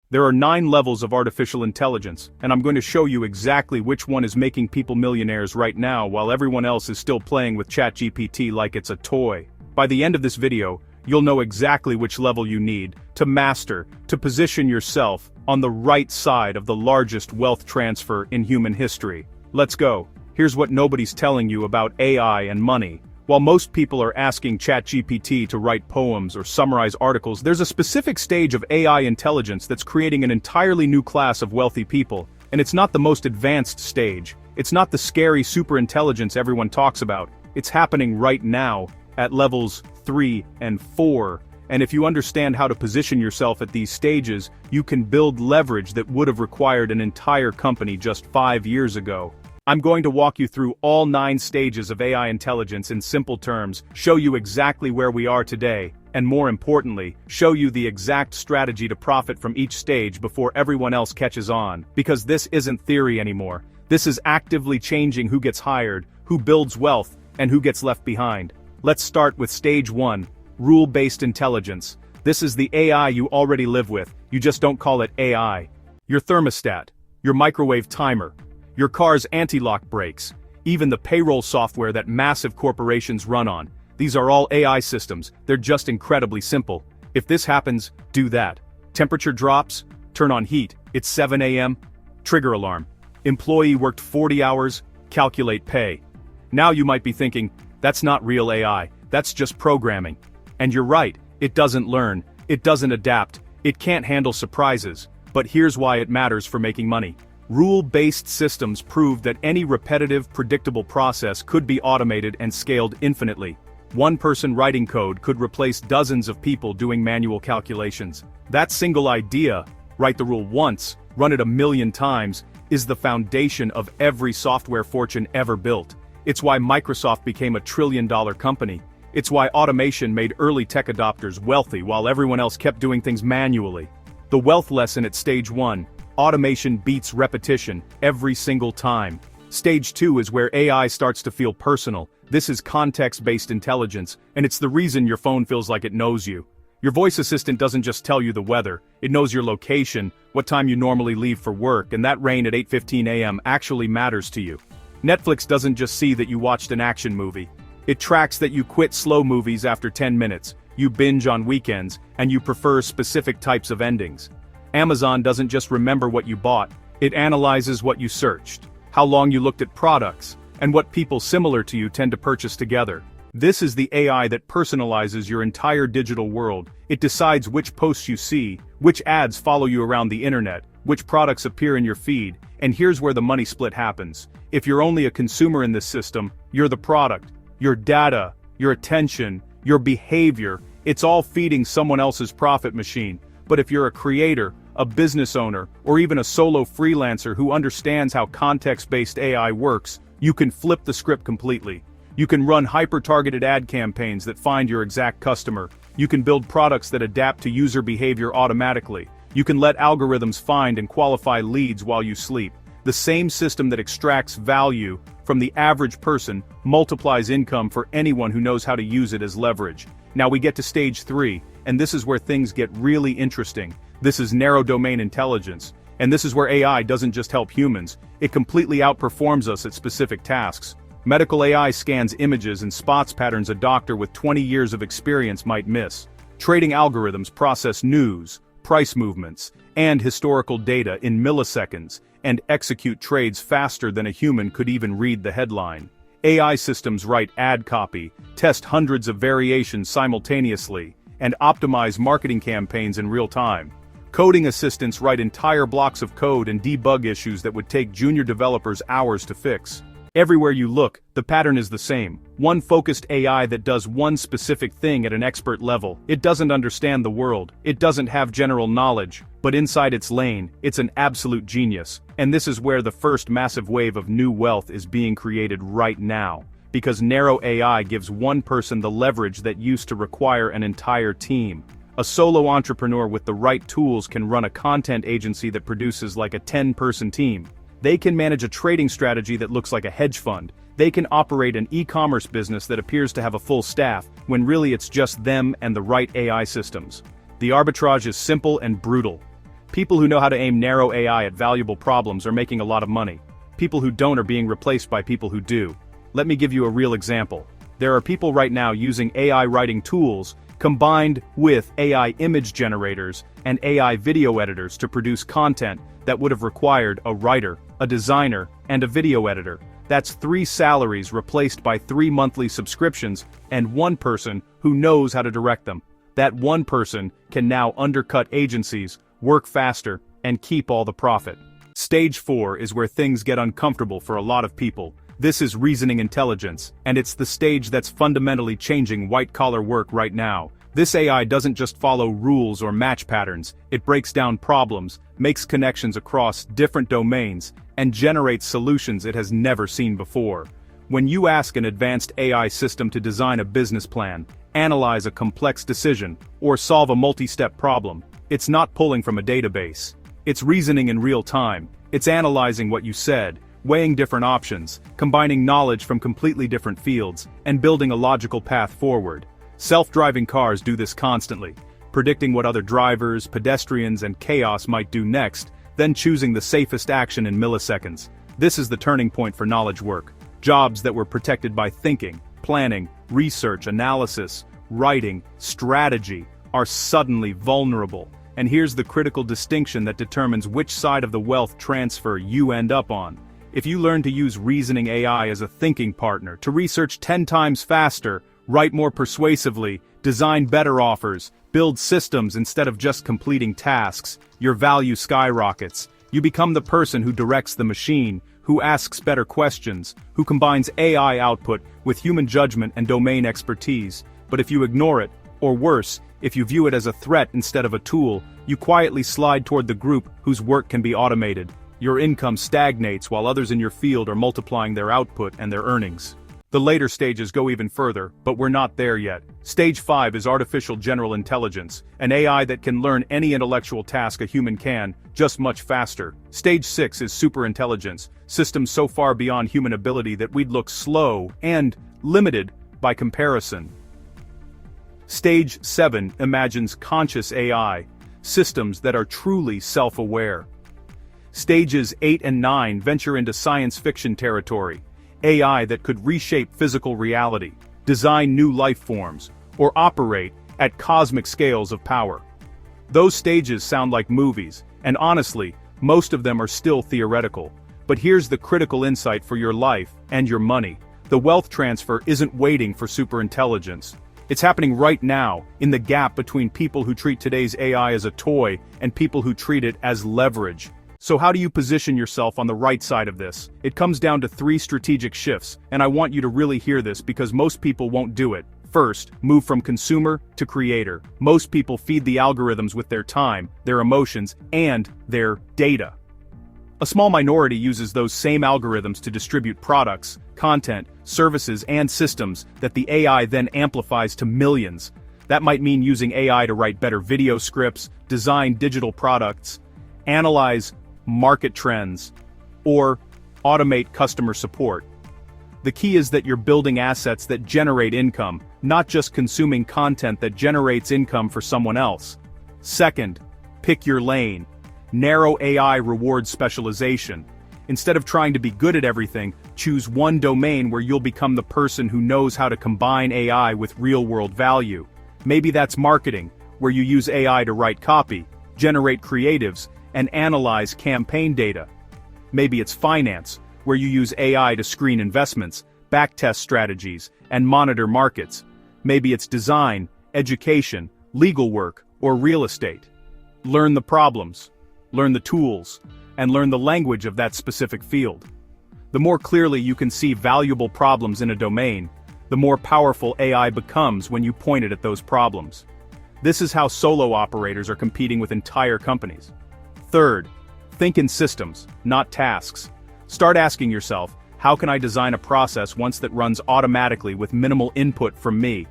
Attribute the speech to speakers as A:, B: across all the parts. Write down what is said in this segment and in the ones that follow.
A: There are 9 levels of artificial intelligence, and I'm going to show you exactly which one is making people millionaires right now while everyone else is still playing with ChatGPT like it's a toy. By the end of this video, you'll know exactly which level you need to master, to position yourself on the right side of the largest wealth transfer in human history. Let's go. Here's what nobody's telling you about AI and money. While most people are asking ChatGPT to write poems or summarize articles, there's a specific stage of AI intelligence that's creating an entirely new class of wealthy people, and it's not the most advanced stage. It's not the scary superintelligence everyone talks about. It's happening right now, at levels 3 and 4. And if you understand how to position yourself at these stages, you can build leverage that would have required an entire company just 5 years ago. I'm going to walk you through all 9 stages of AI intelligence in simple terms, show you exactly where we are today, and more importantly, show you the exact strategy to profit from each stage before everyone else catches on. Because this isn't theory anymore. This is actively changing who gets hired, who builds wealth, and who gets left behind. Let's start with stage 1, rule-based intelligence. This is the AI you already live with, you just don't call it AI. Your thermostat, your microwave timer, your car's anti-lock brakes, even the payroll software that massive corporations run on. These are all AI systems, they're just incredibly simple. If this happens, do that. Temperature drops, turn on heat, it's 7 a.m., trigger alarm. Employee worked 40 hours, calculate pay. Now you might be thinking, that's not real AI, that's just programming. And you're right, it doesn't learn, it doesn't adapt, it can't handle surprises. But here's why it matters for making money. Rule-based systems prove that any repetitive, predictable process could be automated and scaled infinitely. One person writing code could replace dozens of people doing manual calculations. That single idea, write the rule once, run it 1,000,000 times, is the foundation of every software fortune ever built. It's why Microsoft became a trillion-dollar company. It's why automation made early tech adopters wealthy while everyone else kept doing things manually. The wealth lesson at stage 1. Automation beats repetition every single time. Stage 2 is where AI starts to feel personal. This is context-based intelligence, and it's the reason your phone feels like it knows you. Your voice assistant doesn't just tell you the weather, it knows your location, what time you normally leave for work, and that rain at 8:15 a.m. actually matters to you. Netflix doesn't just see that you watched an action movie. It tracks that you quit slow movies after 10 minutes, you binge on weekends, and you prefer specific types of endings. Amazon doesn't just remember what you bought, it analyzes what you searched, how long you looked at products, and what people similar to you tend to purchase together. This is the AI that personalizes your entire digital world. It decides which posts you see, which ads follow you around the internet, which products appear in your feed, and here's where the money split happens. If you're only a consumer in this system, you're the product. Your data, your attention, your behavior, it's all feeding someone else's profit machine. But if you're a creator, a business owner, or even a solo freelancer who understands how context-based AI works, you can flip the script completely. You can run hyper-targeted ad campaigns that find your exact customer. You can build products that adapt to user behavior automatically. You can let algorithms find and qualify leads while you sleep. The same system that extracts value from the average person multiplies income for anyone who knows how to use it as leverage. Now we get to stage 3, and this is where things get really interesting. This is narrow domain intelligence, and this is where AI doesn't just help humans, it completely outperforms us at specific tasks. Medical AI scans images and spots patterns a doctor with 20 years of experience might miss. Trading algorithms process news, price movements, and historical data in milliseconds, and execute trades faster than a human could even read the headline. AI systems write ad copy, test hundreds of variations simultaneously, and optimize marketing campaigns in real time. Coding assistants write entire blocks of code and debug issues that would take junior developers hours to fix. Everywhere you look, the pattern is the same. One focused AI that does one specific thing at an expert level. It doesn't understand the world, it doesn't have general knowledge, but inside its lane, it's an absolute genius. And this is where the first massive wave of new wealth is being created right now. Because narrow AI gives one person the leverage that used to require an entire team. A solo entrepreneur with the right tools can run a content agency that produces like a 10-person team. They can manage a trading strategy that looks like a hedge fund. They can operate an e-commerce business that appears to have a full staff, when really it's just them and the right AI systems. The arbitrage is simple and brutal. People who know how to aim narrow AI at valuable problems are making a lot of money. People who don't are being replaced by people who do. Let me give you a real example. There are people right now using AI writing tools combined with AI image generators and AI video editors to produce content that would have required a writer, a designer, and a video editor. That's 3 salaries replaced by 3 monthly subscriptions and 1 person who knows how to direct them. That 1 person can now undercut agencies, work faster, and keep all the profit. Stage 4 is where things get uncomfortable for a lot of people. This is reasoning intelligence, and it's the stage that's fundamentally changing white-collar work right now. This AI doesn't just follow rules or match patterns, it breaks down problems, makes connections across different domains, and generates solutions it has never seen before. When you ask an advanced AI system to design a business plan, analyze a complex decision, or solve a multi-step problem, it's not pulling from a database. It's reasoning in real time, it's analyzing what you said, weighing different options, combining knowledge from completely different fields, and building a logical path forward. Self-driving cars do this constantly, predicting what other drivers, pedestrians, and chaos might do next, then choosing the safest action in milliseconds. This is the turning point for knowledge work. Jobs that were protected by thinking, planning, research, analysis, writing, strategy, are suddenly vulnerable. And here's the critical distinction that determines which side of the wealth transfer you end up on. If you learn to use reasoning AI as a thinking partner, to research 10 times faster, write more persuasively, design better offers, build systems instead of just completing tasks, your value skyrockets. You become the person who directs the machine, who asks better questions, who combines AI output with human judgment and domain expertise. But if you ignore it, or worse, if you view it as a threat instead of a tool, you quietly slide toward the group whose work can be automated. Your income stagnates while others in your field are multiplying their output and their earnings. The later stages go even further, but we're not there yet. Stage 5 is artificial general intelligence, an AI that can learn any intellectual task a human can, just much faster. Stage 6 is superintelligence, systems so far beyond human ability that we'd look slow and limited by comparison. Stage 7 imagines conscious AI, systems that are truly self-aware. Stages 8 and 9 venture into science fiction territory, AI that could reshape physical reality, design new life forms, or operate at cosmic scales of power. Those stages sound like movies, and honestly, most of them are still theoretical. But here's the critical insight for your life and your money. The wealth transfer isn't waiting for superintelligence. It's happening right now, in the gap between people who treat today's AI as a toy and people who treat it as leverage. So how do you position yourself on the right side of this? It comes down to 3 strategic shifts, and I want you to really hear this because most people won't do it. First, move from consumer to creator. Most people feed the algorithms with their time, their emotions, and their data. A small minority uses those same algorithms to distribute products, content, services, and systems that the AI then amplifies to millions. That might mean using AI to write better video scripts, design digital products, analyze market trends, or automate customer support. The key is that you're building assets that generate income, not just consuming content that generates income for someone else. Second, pick your lane. Narrow AI rewards specialization. Instead of trying to be good at everything, choose one domain where you'll become the person who knows how to combine AI with real-world value. Maybe that's marketing, where you use AI to write copy, generate creatives, and analyze campaign data. Maybe it's finance, where you use AI to screen investments, backtest strategies, and monitor markets. Maybe it's design, education, legal work, or real estate. Learn the problems, learn the tools, and learn the language of that specific field. The more clearly you can see valuable problems in a domain, the more powerful AI becomes when you point it at those problems. This is how solo operators are competing with entire companies. Third, think in systems, not tasks. Start asking yourself, how can I design a process once that runs automatically with minimal input from me?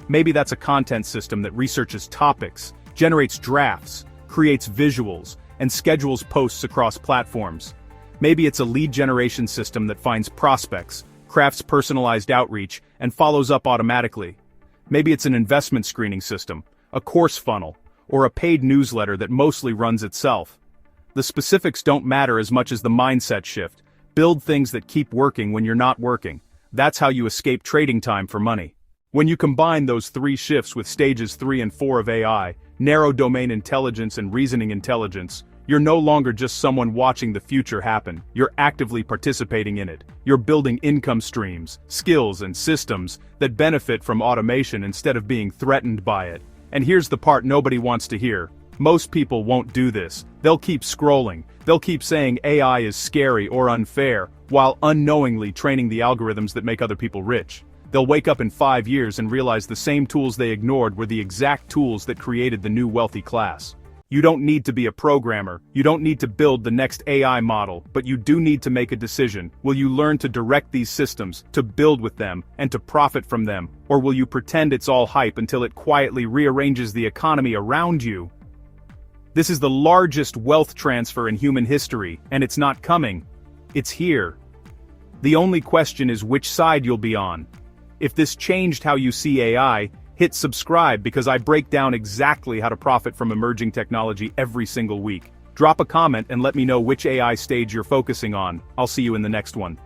A: Maybe that's a content system that researches topics, generates drafts, creates visuals, and schedules posts across platforms. Maybe it's a lead generation system that finds prospects, crafts personalized outreach, and follows up automatically. Maybe it's an investment screening system, a course funnel, or a paid newsletter that mostly runs itself. The specifics don't matter as much as the mindset shift. Build things that keep working when you're not working. That's how you escape trading time for money. When you combine those 3 shifts with stages 3 and 4 of AI, narrow domain intelligence and reasoning intelligence, you're no longer just someone watching the future happen, you're actively participating in it. You're building income streams, skills and systems that benefit from automation instead of being threatened by it. And here's the part nobody wants to hear. Most people won't do this. They'll keep scrolling. They'll keep saying AI is scary or unfair, while unknowingly training the algorithms that make other people rich. They'll wake up in 5 years and realize the same tools they ignored were the exact tools that created the new wealthy class. You don't need to be a programmer, you don't need to build the next AI model, but you do need to make a decision. Will you learn to direct these systems, to build with them, and to profit from them? Or will you pretend it's all hype until it quietly rearranges the economy around you? This is the largest wealth transfer in human history, and it's not coming. It's here. The only question is which side you'll be on. If this changed how you see AI, hit subscribe because I break down exactly how to profit from emerging technology every single week. Drop a comment and let me know which AI stage you're focusing on. I'll see you in the next one.